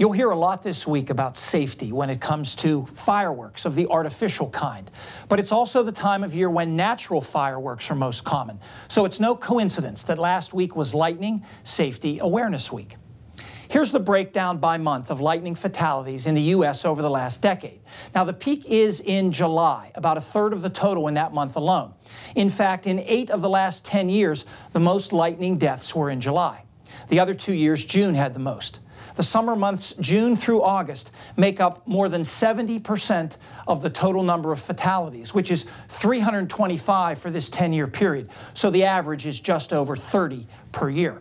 You'll hear a lot this week about safety when it comes to fireworks of the artificial kind. But it's also the time of year when natural fireworks are most common. So it's no coincidence that last week was Lightning Safety Awareness Week. Here's the breakdown by month of lightning fatalities in the U.S. over the last decade. Now, the peak is in July, about a third of the total in that month alone. In fact, in 8 of the last 10 years, the most lightning deaths were in July. The other 2 years, June had the most. The summer months, June through August, make up more than 70% of the total number of fatalities, which is 325 for this 10-year period. So the average is just over 30 per year.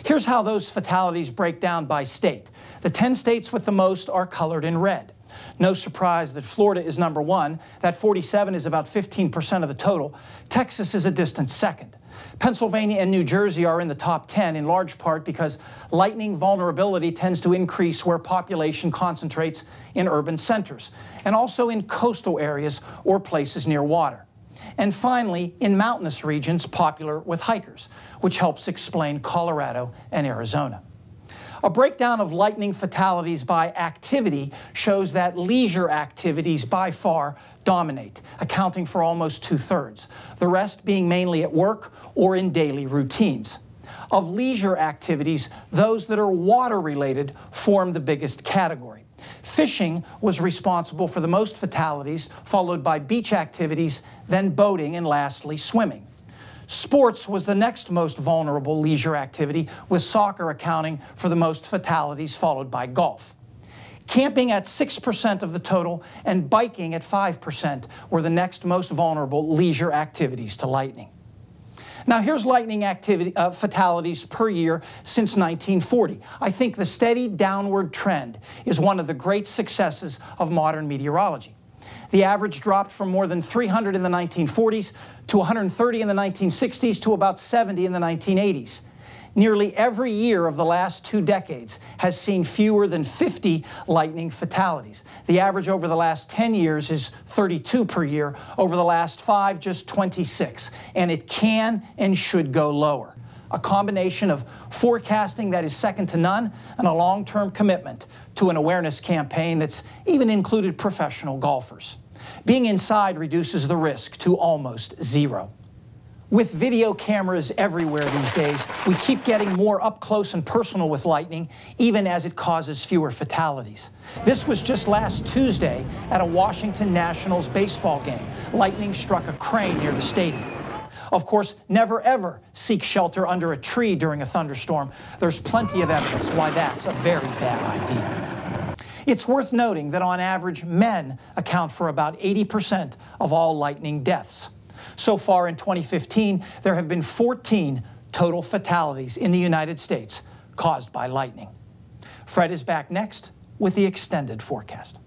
Here's how those fatalities break down by state. The 10 states with the most are colored in red. No surprise that Florida is number 1. That 47 is about 15% of the total. Texas is a distant second. Pennsylvania and New Jersey are in the top 10, in large part because lightning vulnerability tends to increase where population concentrates in urban centers, and also in coastal areas or places near water. And finally, in mountainous regions popular with hikers, which helps explain Colorado and Arizona. A breakdown of lightning fatalities by activity shows that leisure activities by far dominate, accounting for almost 2/3, the rest being mainly at work or in daily routines. Of leisure activities, those that are water-related form the biggest category. Fishing was responsible for the most fatalities, followed by beach activities, then boating, and lastly, swimming. Sports was the next most vulnerable leisure activity, with soccer accounting for the most fatalities, followed by golf. Camping at 6% of the total and biking at 5% were the next most vulnerable leisure activities to lightning. Now here's lightning fatalities per year since 1940. I think the steady downward trend is one of the great successes of modern meteorology. The average dropped from more than 300 in the 1940s to 130 in the 1960s to about 70 in the 1980s. Nearly every year of the last 2 decades has seen fewer than 50 lightning fatalities. The average over the last 10 years is 32 per year. Over the last 5, just 26. And it can and should go lower. A combination of forecasting that is second to none and a long-term commitment to an awareness campaign that's even included professional golfers. Being inside reduces the risk to almost zero. With video cameras everywhere these days, we keep getting more up close and personal with lightning, even as it causes fewer fatalities. This was just last Tuesday at a Washington Nationals baseball game. Lightning struck a crane near the stadium. Of course, never ever seek shelter under a tree during a thunderstorm. There's plenty of evidence why that's a very bad idea. It's worth noting that on average, men account for about 80% of all lightning deaths. So far in 2015, there have been 14 total fatalities in the United States caused by lightning. Fred is back next with the extended forecast.